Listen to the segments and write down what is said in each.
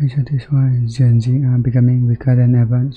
So this is why Gen Z are becoming weaker than ever.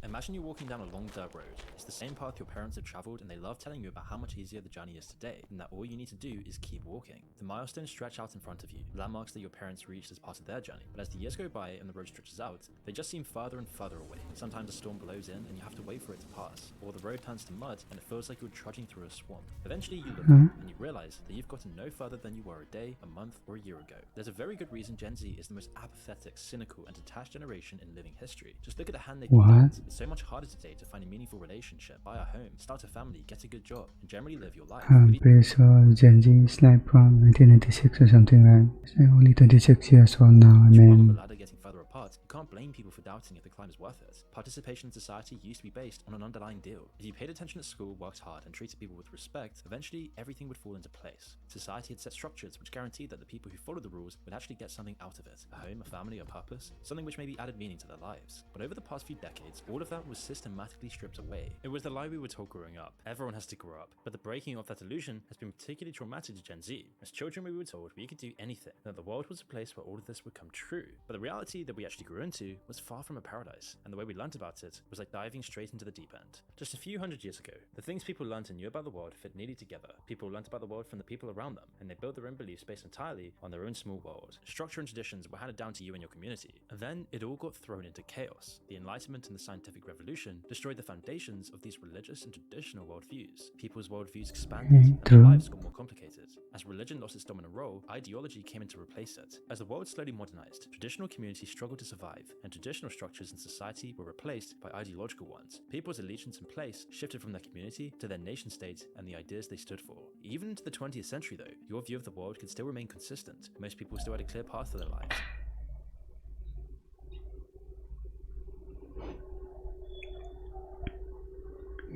Imagine you're walking down a long dirt road. It's the same path your parents have traveled, and they love telling you about how much easier the journey is today, and that all you need to do is keep walking. The milestones stretch out in front of you, landmarks that your parents reached as part of their journey. But as the years go by and the road stretches out, they just seem further and further away. Sometimes a storm blows in and you have to wait for it to pass, or the road turns to mud and it feels like you're trudging through a swamp. Eventually you look up and you realize that you've gotten no further than you were a day, a month, or a year ago. There's a very good reason Gen Z is the most apathetic, cynical, and detached generation in living history. Just look at the hand they've been dealt. It's so much harder today to find a meaningful relationship, buy a home, start a family, get a good job, and generally live your life. I'm pretty sure Gen Z is like from 1996 or something, right? It's like only 26 years old now. I mean, ladder getting further apart, you can't blame people for doubting if the climb is worth it. Participation in society used to be based on an underlying deal. If you paid attention at school, worked hard, and treated people with respect, eventually everything would fall into place. Society had set structures which guaranteed that the people who followed the rules would actually get something out of it. A home, a family, a purpose, something which maybe added meaning to their lives. But over the past few decades, all of that was systematically stripped away. It was the lie we were told growing up. Everyone has to grow up. But the breaking of that illusion has been particularly traumatic to Gen Z. As children, we were told we could do anything, that the world was a place where all of this would come true. But the reality that we actually grew into was far from a paradise, and the way we learnt about it was like diving straight into the deep end. Just a few hundred years ago, the things people learnt and knew about the world fit neatly together. People learnt about the world from the people around them, and they built their own beliefs based entirely on their own small world. Structure and traditions were handed down to you and your community, and then it all got thrown into chaos. The Enlightenment and the Scientific Revolution destroyed the foundations of these religious and traditional worldviews. People's worldviews expanded, and their lives got more complicated. As religion lost its dominant role, ideology came in to replace it. As the world slowly modernized, traditional communities struggled to survive, and traditional structures in society were replaced by ideological ones. People's allegiance and place shifted from their community to their nation state and the ideas they stood for. Even into the 20th century though, your view of the world could still remain consistent. Most people still had a clear path for their lives.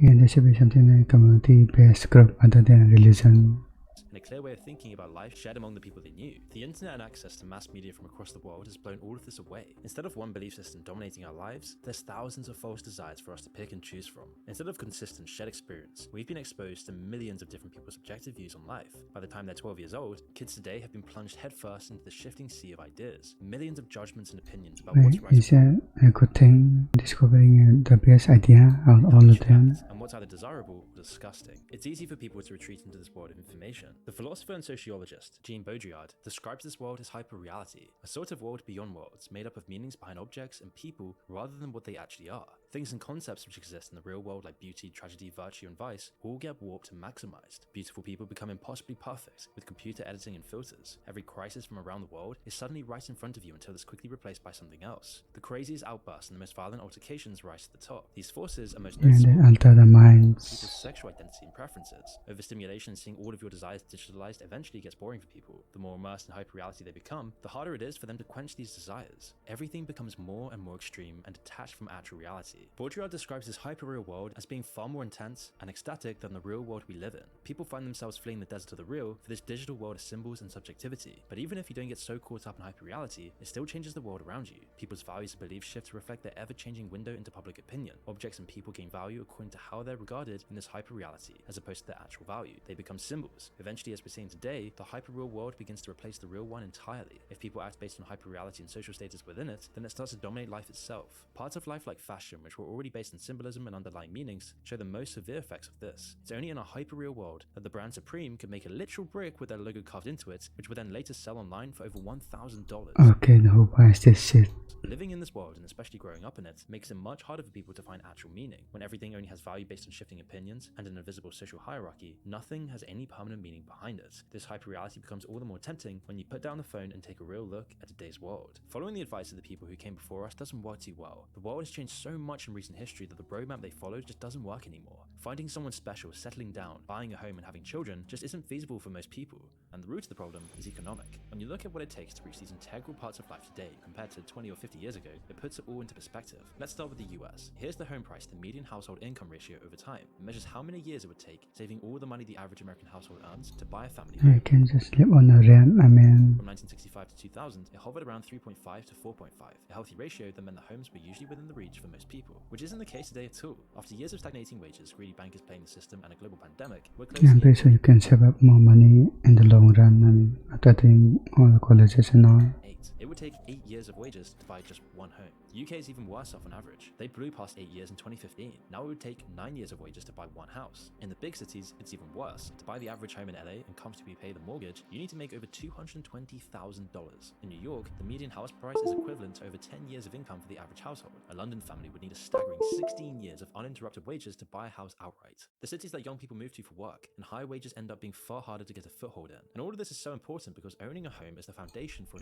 Yeah, there should be something like community-based group other than religion. And a clear way of thinking about life shared among the people they knew. The internet and access to mass media from across the world has blown all of this away. Instead of one belief system dominating our lives, there's thousands of false desires for us to pick and choose from. Instead of consistent shared experience, we've been exposed to millions of different people's subjective views on life. By the time they're 12 years old, kids today have been plunged headfirst into the shifting sea of ideas. Millions of judgments and opinions about what's right. Is that a good thing? Discovering the best idea out of all of them. And what's either desirable or disgusting. It's easy for people to retreat into this world of information. The philosopher and sociologist Jean Baudrillard describes this world as hyperreality, a sort of world beyond worlds, made up of meanings behind objects and people rather than what they actually are. Things and concepts which exist in the real world like beauty, tragedy, virtue, and vice all get warped and maximized. Beautiful people become impossibly perfect with computer editing and filters. Every crisis from around the world is suddenly right in front of you until it's quickly replaced by something else. The craziest outbursts and the most violent altercations rise to the top. These forces are most noticeable. And alter the minds. People's sexual identity and preferences. Overstimulation and seeing all of your desires digitalized eventually gets boring for people. The more immersed in hyperreality they become, the harder it is for them to quench these desires. Everything becomes more and more extreme and detached from actual reality. Baudrillard describes this hyper-real world as being far more intense and ecstatic than the real world we live in. People find themselves fleeing the desert of the real for this digital world of symbols and subjectivity. But even if you don't get so caught up in hyperreality, it still changes the world around you. People's values and beliefs shift to reflect their ever-changing window into public opinion. Objects and people gain value according to how they're regarded in this hyperreality, as opposed to their actual value. They become symbols. Eventually, as we're seeing today, the hyper-real world begins to replace the real one entirely. If people act based on hyperreality and social status within it, then it starts to dominate life itself. Parts of life like fashion, which were already based on symbolism and underlying meanings, show the most severe effects of this. It's only in a hyper-real world that the brand Supreme could make a literal brick with their logo carved into it, which would then later sell online for over $1,000. Okay, who buys this shit? Living in this world, and especially growing up in it, makes it much harder for people to find actual meaning. When everything only has value based on shifting opinions and an invisible social hierarchy, nothing has any permanent meaning behind it. This hyperreality becomes all the more tempting when you put down the phone and take a real look at today's world. Following the advice of the people who came before us doesn't work too well. The world has changed so much in recent history that the roadmap they followed just doesn't work anymore. Finding someone special, settling down, buying a home and having children just isn't feasible for most people. And the root of the problem is economic. When you look at what it takes to reach these integral parts of life today compared to 20 or 50 years ago, it puts it all into perspective. Let's start with the US. Here's the home price to median household income ratio over time. It measures how many years it would take, saving all the money the average American household earns, to buy a family home. I can just live on a rent, I mean. From 1965 to 2000, it hovered around 3.5 to 4.5, a healthy ratio that meant that homes were usually within the reach for most people, which isn't the case today at all. After years of stagnating wages, greedy bankers playing the system, and a global pandemic, we're closely... Yeah, I'm pretty sure you can save up more money in the long run and after doing all the colleges and all. It would take 8 years of wages to buy just one home. The UK is even worse off on average. They blew past 8 years in 2015. Now it would take 9 years of wages to buy one house. In the big cities, it's even worse. To buy the average home in LA and comfortably pay the mortgage, you need to make over $220,000. In New York, the median house price is equivalent to over 10 years of income for the average household. A London family would need a staggering 16 years of uninterrupted wages to buy a house outright. The cities that young people move to for work, and high wages end up being far harder to get a foothold in. And all of this is so important because owning a home is the foundation for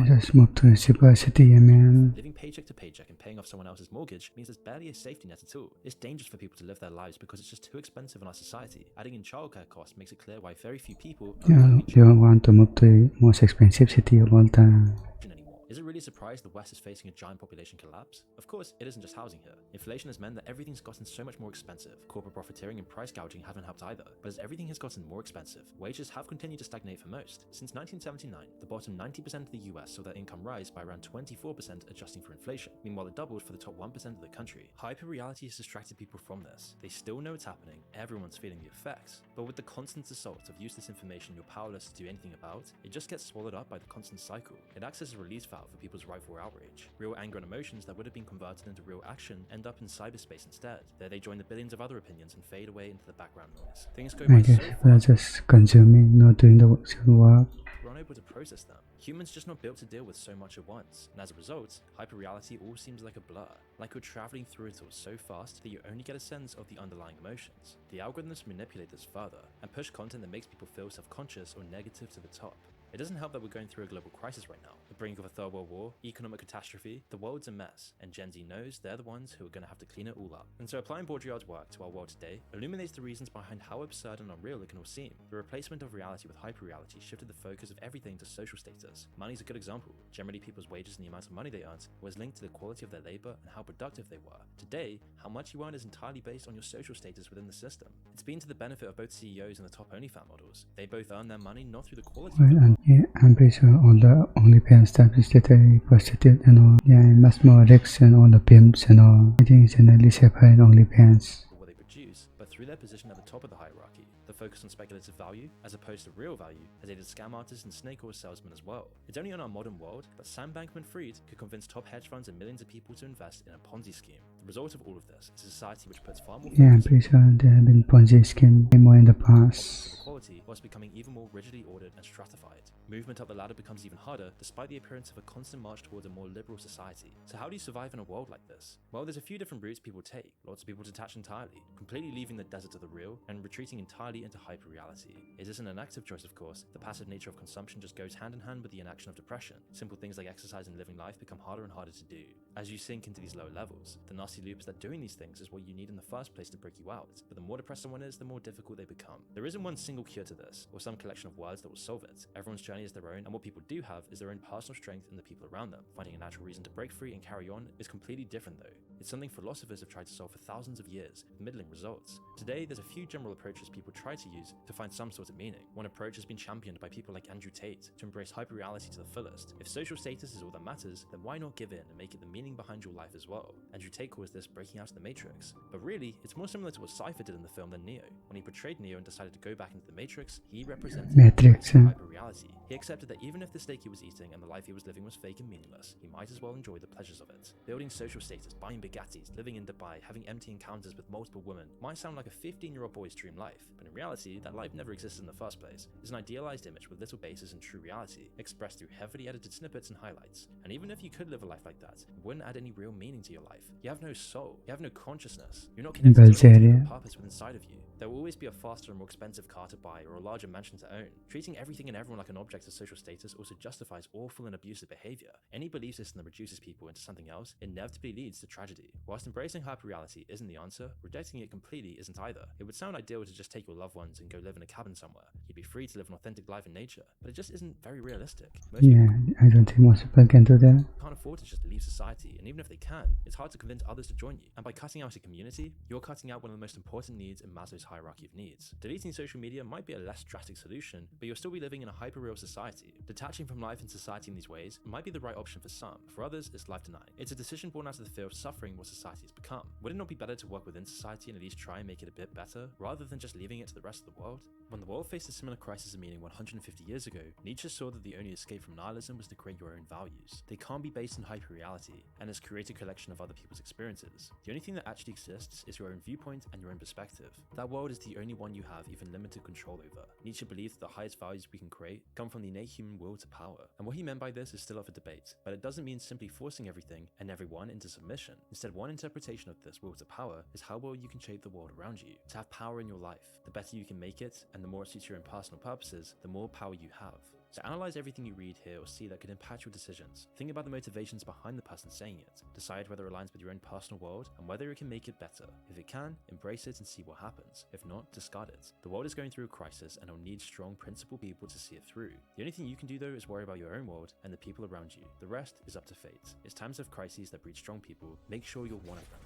I just moved to a super city, man. Living paycheck to paycheck and paying off someone else's mortgage means there's barely a safety net at all. It's dangerous for people to live their lives because it's just too expensive in our society. Adding in childcare costs makes it clear why very few people You want to move to the most expensive city of all time. anymore. Is it really a surprise the West is facing a giant population collapse? Of course, it isn't just housing here. Inflation has meant that everything's gotten so much more expensive. Corporate profiteering and price gouging haven't helped either. But as everything has gotten more expensive, wages have continued to stagnate for most. Since 1979, the bottom 90% of the US saw their income rise by around 24% adjusting for inflation. Meanwhile, it doubled for the top 1% of the country. Hyper-reality has distracted people from this. They still know it's happening, everyone's feeling the effects. But with the constant assault of useless information you're powerless to do anything about, it just gets swallowed up by the constant cycle. It acts as a release valve for people's rightful outrage. Real anger and emotions that would have been converted into real action end up in cyberspace instead. There they join the billions of other opinions and fade away into the background noise. Things go by so People are just consuming, not doing the work. we're unable to process them. Humans just not built to deal with so much at once, and as a result, hyper-reality all seems like a blur, like you're traveling through it all so fast that you only get a sense of the underlying emotions. The algorithms manipulate this further, and push content that makes people feel self-conscious or negative to the top. It doesn't help that we're going through a global crisis right now, the brink of a third world war, economic catastrophe, the world's a mess, and Gen Z knows they're the ones who are going to have to clean it all up. And so applying Baudrillard's work to our world today illuminates the reasons behind how absurd and unreal it can all seem. The replacement of reality with hyper-reality shifted the focus of everything to social status. Money's a good example. Generally, people's wages and the amount of money they earned was linked to the quality of their labor and how productive they were. Today, how much you earn is entirely based on your social status within the system. It's been to the benefit of both CEOs and the top OnlyFans models. They both earn their money not through the quality of their I'm pretty sure all the OnlyFans type is literally prostitute and all. Yeah, and much more ricks and all the pimps and all. I think it's generally separate OnlyFans. what they produce, but through their position at the top of the hierarchy, the focus on speculative value as opposed to real value has aided scam artists and snake oil salesmen as well. It's only in our modern world that Sam Bankman-Fried could convince top hedge funds and millions of people to invest in a Ponzi scheme. The result of all of this is a society which puts far more Yeah, I'm pretty sure there have been Ponzi scheme more in the past. quality whilst becoming even more rigidly ordered and stratified. Movement up the ladder becomes even harder despite the appearance of a constant march towards a more liberal society. So how do you survive in a world like this? Well, there's a few different routes people take. Lots of people detach entirely, completely leaving the desert of the real and retreating entirely into hyper-reality. It isn't an active choice, of course. The passive nature of consumption just goes hand in hand with the inaction of depression. Simple things like exercise and living life become harder and harder to do. As you sink into these lower levels, the nasty loop is that doing these things is what you need in the first place to break you out. But the more depressed someone is, the more difficult they become. There isn't one single cure to this, or some collection of words that will solve it. Everyone's journey is their own, and what people do have is their own personal strength in the people around them. Finding a natural reason to break free and carry on is completely different though. It's something philosophers have tried to solve for thousands of years, with middling results. Today, there's a few general approaches people try to use to find some sort of meaning. One approach has been championed by people like Andrew Tate to embrace hyper-reality to the fullest. If social status is all that matters, then why not give in and make it the meaning behind your life as well? Andrew Tate calls this breaking out of the Matrix. But really, it's more similar to what Cypher did in the film than Neo. When he portrayed Neo and decided to go back into the Matrix, he represented hyper-reality. He accepted that even if the steak he was eating and the life he was living was fake and meaningless, he might as well enjoy the pleasures of it. Building social status, buying Bugattis, living in Dubai, having empty encounters with multiple women might sound like a 15-year-old boy's dream life, but in reality, that life never existed in the first place. It's an idealized image with little basis in true reality, expressed through heavily edited snippets and highlights. And even if you could live a life like that, it wouldn't add any real meaning to your life. You have no soul, you have no consciousness, you're not connected to a purpose within inside of you. There will always be a faster and more expensive car to buy or a larger mansion to own. Treating everything and everyone like an object of social status also justifies awful and abusive behavior. Any belief system that reduces people into something else inevitably leads to tragedy. Whilst embracing hyper-reality isn't the answer, rejecting it completely isn't either. It would sound ideal to just take your loved ones and go live in a cabin somewhere. You'd be free to live an authentic life in nature, but it just isn't very realistic. I don't think most people can do that. Can't afford to just leave new society, and even if they can, it's hard to convince others to join you. And by cutting out a community, you're cutting out one of the most important needs in Maslow's hierarchy of needs. Deleting social media might be a less drastic solution, but you'll still be living in a hyper-real society. Detaching from life and society in these ways might be the right option for some. For others, it's life denying. It's a decision born out of the fear of suffering what society has become. Would it not be better to work within society and at least try and make it a bit better, rather than just leaving it to the rest of the world? When the world faced a similar crisis of meaning 150 years ago, Nietzsche saw that the only escape from nihilism was to create your own values. They can't be based in hyper-reality, and as create a collection of other people's experiences. The only thing that actually exists is your own viewpoint and your own perspective. That world is the only one you have even limited control over. Nietzsche believed that the highest values we can create come from the innate human will to power. And what he meant by this is still up for debate, but it doesn't mean simply forcing everything and everyone into submission. Instead, one interpretation of this will to power is how well you can shape the world around you. To have power in your life, the better you can make it, and the more it suits your own personal purposes, the more power you have. So analyze everything you read, hear, or see that could impact your decisions. Think about the motivations behind the person saying it. Decide whether it aligns with your own personal world and whether it can make it better. If it can, embrace it and see what happens. If not, discard it. The world is going through a crisis and it'll need strong, principled people to see it through. The only thing you can do though is worry about your own world and the people around you. The rest is up to fate. It's times of crises that breed strong people. Make sure you're one of them.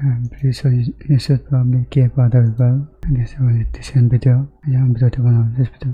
I'm pretty sure you should probably give other well. I guess I will this end video. Yeah, I'm video to go on this video.